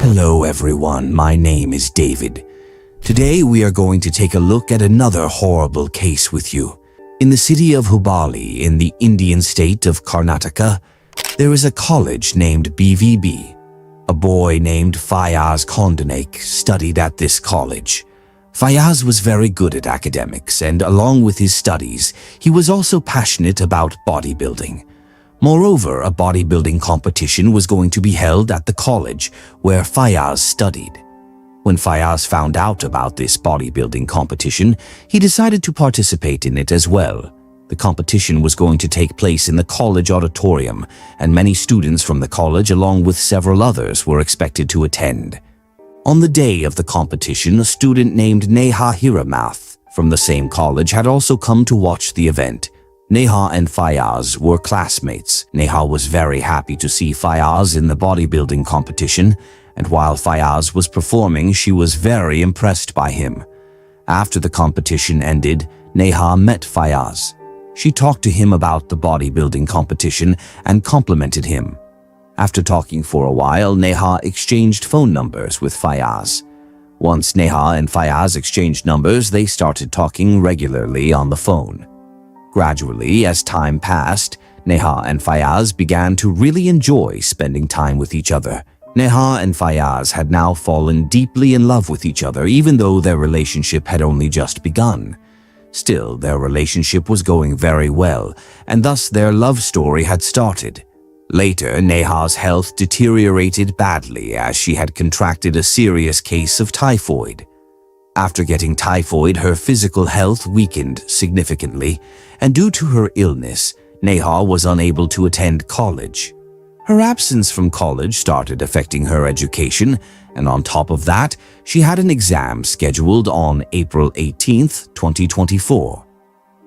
Hello everyone, my name is David. Today we are going to take a look at another horrible case with you. In the city of Hubballi, in the Indian state of Karnataka, there is a college named BVB. A boy named Fayaz Khandanak studied at this college. Fayaz was very good at academics, and along with his studies, he was also passionate about bodybuilding. Moreover, a bodybuilding competition was going to be held at the college where Fayaz studied. When Fayaz found out about this bodybuilding competition, he decided to participate in it as well. The competition was going to take place in the college auditorium, and many students from the college along with several others were expected to attend. On the day of the competition, a student named Neha Hiramath from the same college had also come to watch the event. Neha and Fayaz were classmates. Neha was very happy to see Fayaz in the bodybuilding competition, and while Fayaz was performing, she was very impressed by him. After the competition ended, Neha met Fayaz. She talked to him about the bodybuilding competition and complimented him. After talking for a while, Neha exchanged phone numbers with Fayaz. Once Neha and Fayaz exchanged numbers, they started talking regularly on the phone. Gradually, as time passed, Neha and Fayaz began to really enjoy spending time with each other. Neha and Fayaz had now fallen deeply in love with each other, even though their relationship had only just begun. Still, their relationship was going very well, and thus their love story had started. Later, Neha's health deteriorated badly as she had contracted a serious case of typhoid. After getting typhoid, her physical health weakened significantly, and due to her illness, Neha was unable to attend college. Her absence from college started affecting her education, and on top of that, she had an exam scheduled on April 18th, 2024.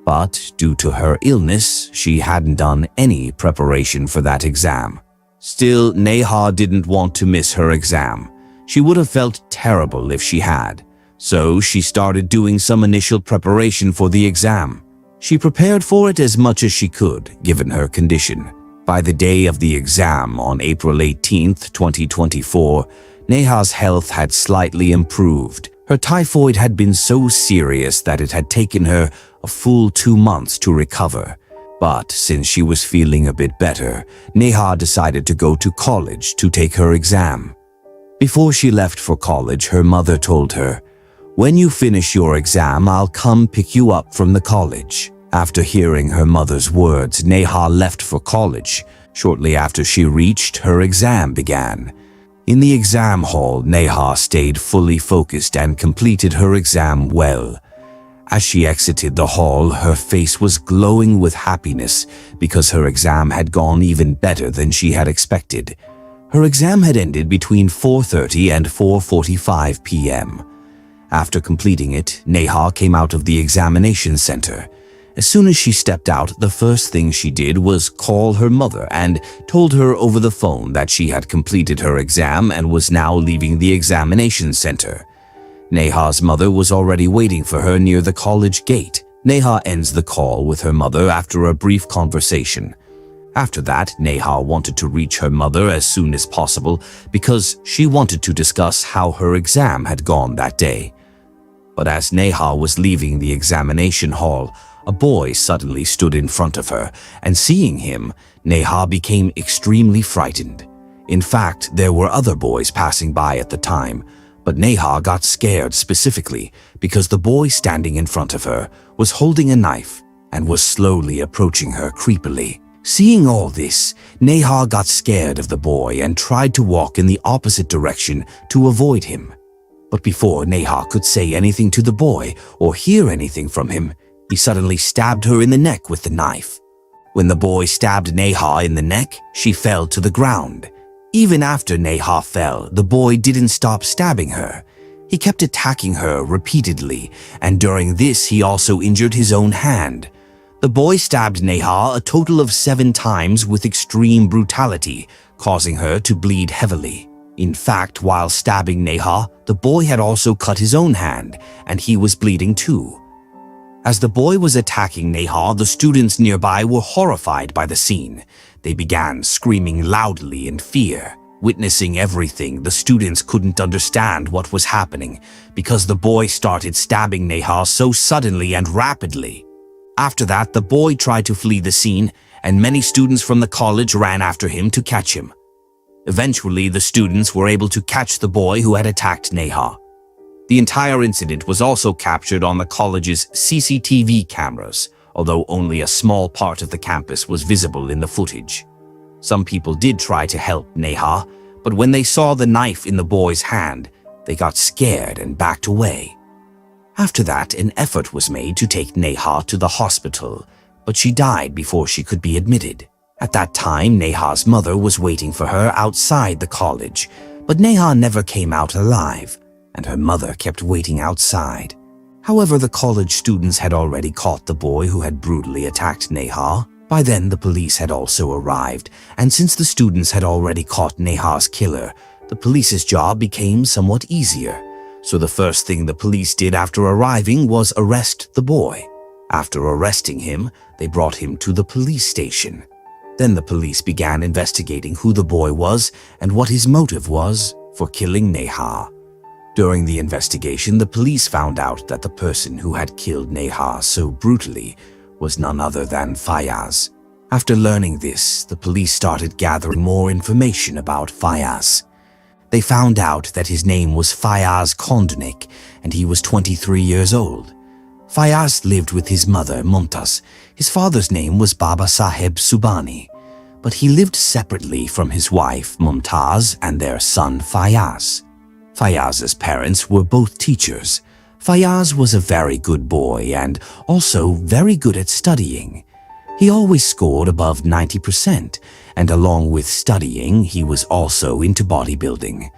But due to her illness, she hadn't done any preparation for that exam. Still, Neha didn't want to miss her exam. She would have felt terrible if she had. So she started doing some initial preparation for the exam. She prepared for it as much as she could, given her condition. By the day of the exam on April 18th, 2024, Neha's health had slightly improved. Her typhoid had been so serious that it had taken her a full 2 months to recover. But since she was feeling a bit better, Neha decided to go to college to take her exam. Before she left for college, her mother told her, "When you finish your exam, I'll come pick you up from the college." After hearing her mother's words, Neha left for college. Shortly after she reached, her exam began. In the exam hall, Neha stayed fully focused and completed her exam well. As she exited the hall, her face was glowing with happiness because her exam had gone even better than she had expected. Her exam had ended between 4:30 and 4:45 p.m. After completing it, Neha came out of the examination center. As soon as she stepped out, the first thing she did was call her mother and told her over the phone that she had completed her exam and was now leaving the examination center. Neha's mother was already waiting for her near the college gate. Neha ends the call with her mother after a brief conversation. After that, Neha wanted to reach her mother as soon as possible because she wanted to discuss how her exam had gone that day. But as Neha was leaving the examination hall, a boy suddenly stood in front of her, and seeing him, Neha became extremely frightened. In fact, there were other boys passing by at the time, but Neha got scared specifically because the boy standing in front of her was holding a knife and was slowly approaching her creepily. Seeing all this, Neha got scared of the boy and tried to walk in the opposite direction to avoid him. But before Neha could say anything to the boy or hear anything from him, he suddenly stabbed her in the neck with the knife. When the boy stabbed Neha in the neck, she fell to the ground. Even after Neha fell, the boy didn't stop stabbing her. He kept attacking her repeatedly, and during this he also injured his own hand. The boy stabbed Neha a total of 7 times with extreme brutality, causing her to bleed heavily. In fact, while stabbing Neha, the boy had also cut his own hand, and he was bleeding too. As the boy was attacking Neha, the students nearby were horrified by the scene. They began screaming loudly in fear. Witnessing everything, the students couldn't understand what was happening because the boy started stabbing Neha so suddenly and rapidly. After that, the boy tried to flee the scene, and many students from the college ran after him to catch him. Eventually, the students were able to catch the boy who had attacked Neha. The entire incident was also captured on the college's CCTV cameras, although only a small part of the campus was visible in the footage. Some people did try to help Neha, but when they saw the knife in the boy's hand, they got scared and backed away. After that, an effort was made to take Neha to the hospital, but she died before she could be admitted. At that time, Neha's mother was waiting for her outside the college, but Neha never came out alive, and her mother kept waiting outside. However, the college students had already caught the boy who had brutally attacked Neha. By then, the police had also arrived, and since the students had already caught Neha's killer, the police's job became somewhat easier. So the first thing the police did after arriving was arrest the boy. After arresting him, they brought him to the police station. Then the police began investigating who the boy was and what his motive was for killing Neha. During the investigation, the police found out that the person who had killed Neha so brutally was none other than Fayaz. After learning this, the police started gathering more information about Fayaz. They found out that his name was Fayaz Kondnik and he was 23 years old. Fayaz lived with his mother, Mumtaz. His father's name was Baba Saheb Subani, but he lived separately from his wife, Mumtaz, and their son, Fayaz. Fayaz's parents were both teachers. Fayaz was a very good boy and also very good at studying. He always scored above 90%, and along with studying, he was also into bodybuilding.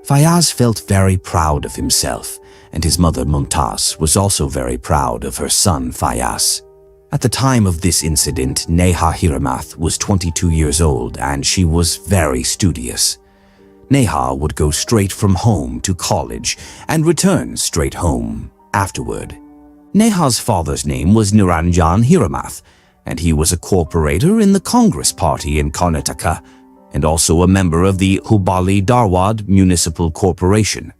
Fayaz felt very proud of himself, and his mother Mumtaz was also very proud of her son Fayaz. At the time of this incident, Neha Hiramath was 22 years old and she was very studious. Neha would go straight from home to college and return straight home afterward. Neha's father's name was Niranjan Hiramath, and he was a corporator in the Congress Party in Karnataka and also a member of the Hubballi Dharwad Municipal Corporation.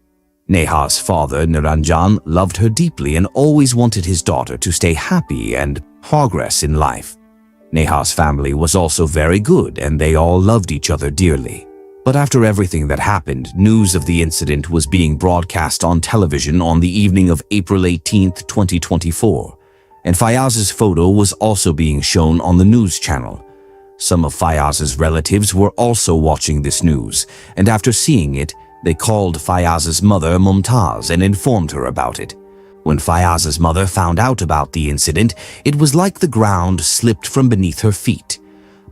Neha's father, Niranjan, loved her deeply and always wanted his daughter to stay happy and progress in life. Neha's family was also very good and they all loved each other dearly. But after everything that happened, news of the incident was being broadcast on television on the evening of April 18, 2024, and Fayaz's photo was also being shown on the news channel. Some of Fayaz's relatives were also watching this news, and after seeing it, they called Fayaz's mother Mumtaz and informed her about it. When Fayaz's mother found out about the incident, it was like the ground slipped from beneath her feet.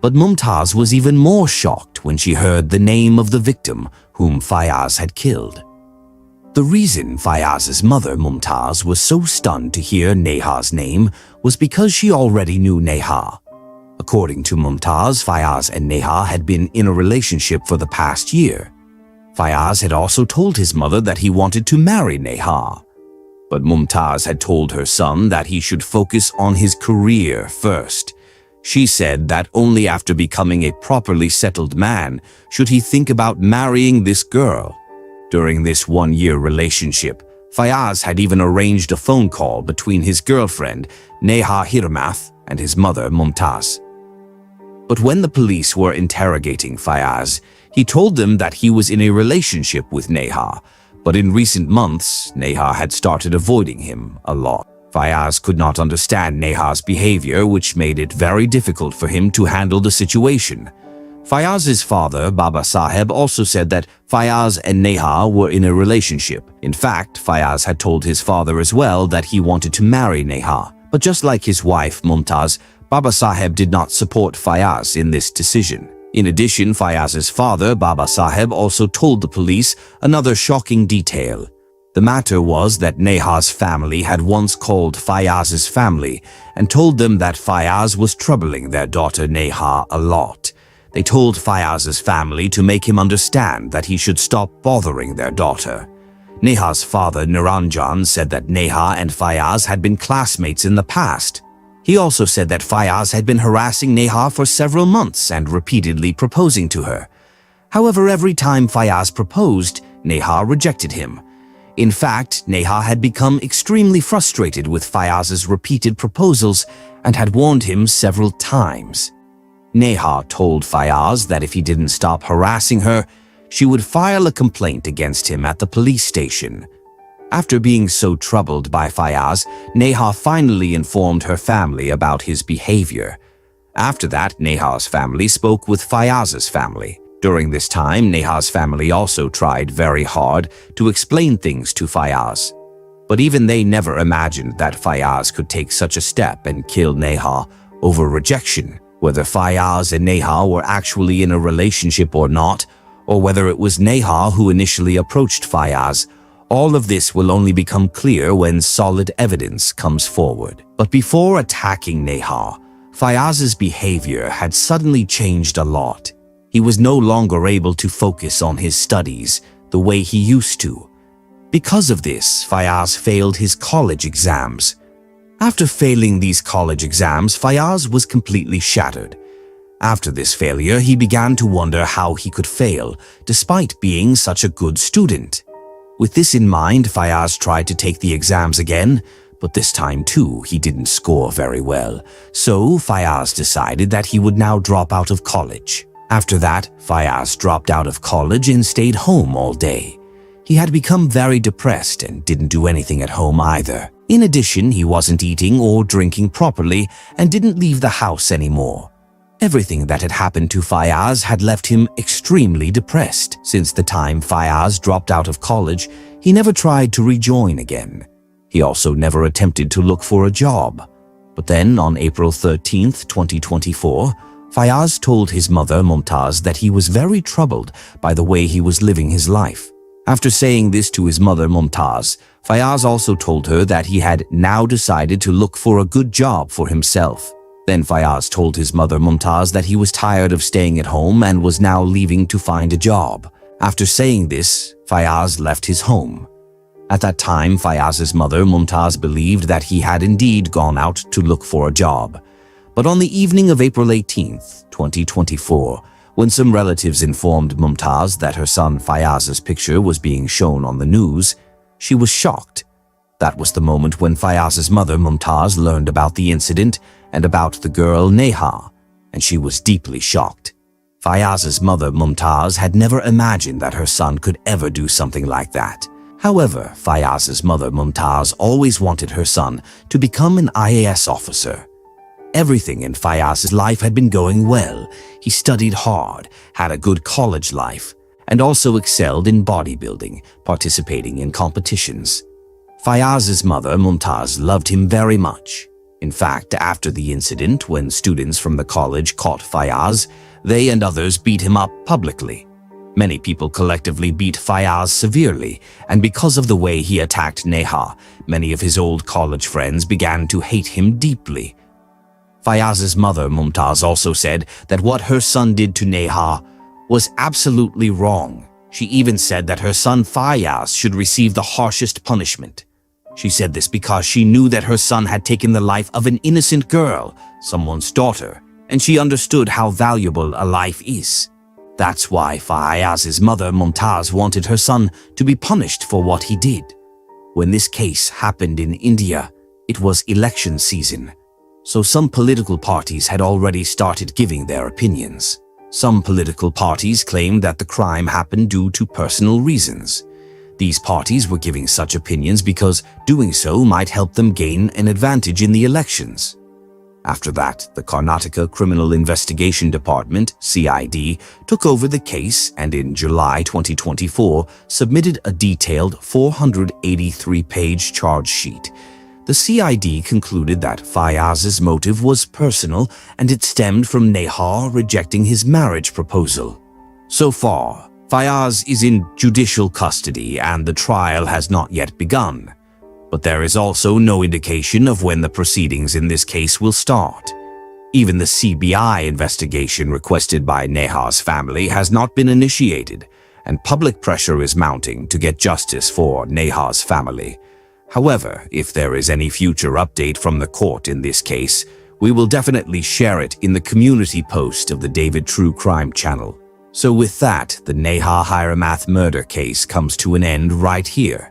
But Mumtaz was even more shocked when she heard the name of the victim whom Fayaz had killed. The reason Fayaz's mother Mumtaz was so stunned to hear Neha's name was because she already knew Neha. According to Mumtaz, Fayaz and Neha had been in a relationship for the past year. Fayaz had also told his mother that he wanted to marry Neha. But Mumtaz had told her son that he should focus on his career first. She said that only after becoming a properly settled man should he think about marrying this girl. During this one-year relationship, Fayaz had even arranged a phone call between his girlfriend, Neha Hiramath, and his mother, Mumtaz. But when the police were interrogating Fayaz, he told them that he was in a relationship with Neha, but in recent months, Neha had started avoiding him a lot. Fayaz could not understand Neha's behavior, which made it very difficult for him to handle the situation. Fayaz's father, Baba Saheb, also said that Fayaz and Neha were in a relationship. In fact, Fayaz had told his father as well that he wanted to marry Neha. But just like his wife, Mumtaz, Baba Saheb did not support Fayaz in this decision. In addition, Fayaz's father, Baba Saheb, also told the police another shocking detail. The matter was that Neha's family had once called Fayaz's family and told them that Fayaz was troubling their daughter Neha a lot. They told Fayaz's family to make him understand that he should stop bothering their daughter. Neha's father Niranjan said that Neha and Fayaz had been classmates in the past. He also said that Fayaz had been harassing Neha for several months and repeatedly proposing to her. However, every time Fayaz proposed, Neha rejected him. In fact, Neha had become extremely frustrated with Fayaz's repeated proposals and had warned him several times. Neha told Fayaz that if he didn't stop harassing her, she would file a complaint against him at the police station. After being so troubled by Fayaz, Neha finally informed her family about his behavior. After that, Neha's family spoke with Fayaz's family. During this time, Neha's family also tried very hard to explain things to Fayaz. But even they never imagined that Fayaz could take such a step and kill Neha over rejection. Whether Fayaz and Neha were actually in a relationship or not, or whether it was Neha who initially approached Fayaz, all of this will only become clear when solid evidence comes forward. But before attacking Neha, Fayaz's behavior had suddenly changed a lot. He was no longer able to focus on his studies the way he used to. Because of this, Fayaz failed his college exams. After failing these college exams, Fayaz was completely shattered. After this failure, he began to wonder how he could fail, despite being such a good student. With this in mind, Fayaz tried to take the exams again, but this time too, he didn't score very well. So Fayaz decided that he would now drop out of college. After that, Fayaz dropped out of college and stayed home all day. He had become very depressed and didn't do anything at home either. In addition, he wasn't eating or drinking properly and didn't leave the house anymore. Everything that had happened to Fayaz had left him extremely depressed. Since the time Fayaz dropped out of college, he never tried to rejoin again. He also never attempted to look for a job. But then, on April 13th, 2024, Fayaz told his mother, Mumtaz, that he was very troubled by the way he was living his life. After saying this to his mother, Mumtaz, Fayaz also told her that he had now decided to look for a good job for himself. Then Fayaz told his mother, Mumtaz, that he was tired of staying at home and was now leaving to find a job. After saying this, Fayaz left his home. At that time, Fayaz's mother, Mumtaz, believed that he had indeed gone out to look for a job. But on the evening of April 18th, 2024, when some relatives informed Mumtaz that her son Fayaz's picture was being shown on the news, she was shocked. That was the moment when Fayaz's mother, Mumtaz, learned about the incident and about the girl Neha, and she was deeply shocked. Fayaz's mother, Mumtaz, had never imagined that her son could ever do something like that. However, Fayaz's mother, Mumtaz, always wanted her son to become an IAS officer. Everything in Fayaz's life had been going well. He studied hard, had a good college life, and also excelled in bodybuilding, participating in competitions. Fayaz's mother, Mumtaz, loved him very much. In fact, after the incident, when students from the college caught Fayaz, they and others beat him up publicly. Many people collectively beat Fayaz severely, and because of the way he attacked Neha, many of his old college friends began to hate him deeply. Fayaz's mother, Mumtaz, also said that what her son did to Neha was absolutely wrong. She even said that her son Fayaz should receive the harshest punishment. She said this because she knew that her son had taken the life of an innocent girl, someone's daughter, and she understood how valuable a life is. That's why Fayaz's mother, Mumtaz, wanted her son to be punished for what he did. When this case happened in India, it was election season, so some political parties had already started giving their opinions. Some political parties claimed that the crime happened due to personal reasons. These parties were giving such opinions because doing so might help them gain an advantage in the elections. After that, the Karnataka Criminal Investigation Department, CID, took over the case and in July 2024 submitted a detailed 483-page charge sheet. The CID concluded that Fayaz's motive was personal and it stemmed from Neha rejecting his marriage proposal. So far, Fayaz is in judicial custody and the trial has not yet begun. But there is also no indication of when the proceedings in this case will start. Even the CBI investigation requested by Neha's family has not been initiated, and public pressure is mounting to get justice for Neha's family. However, if there is any future update from the court in this case, we will definitely share it in the community post of the David True Crime channel. So with that, the Neha Hiramath murder case comes to an end right here.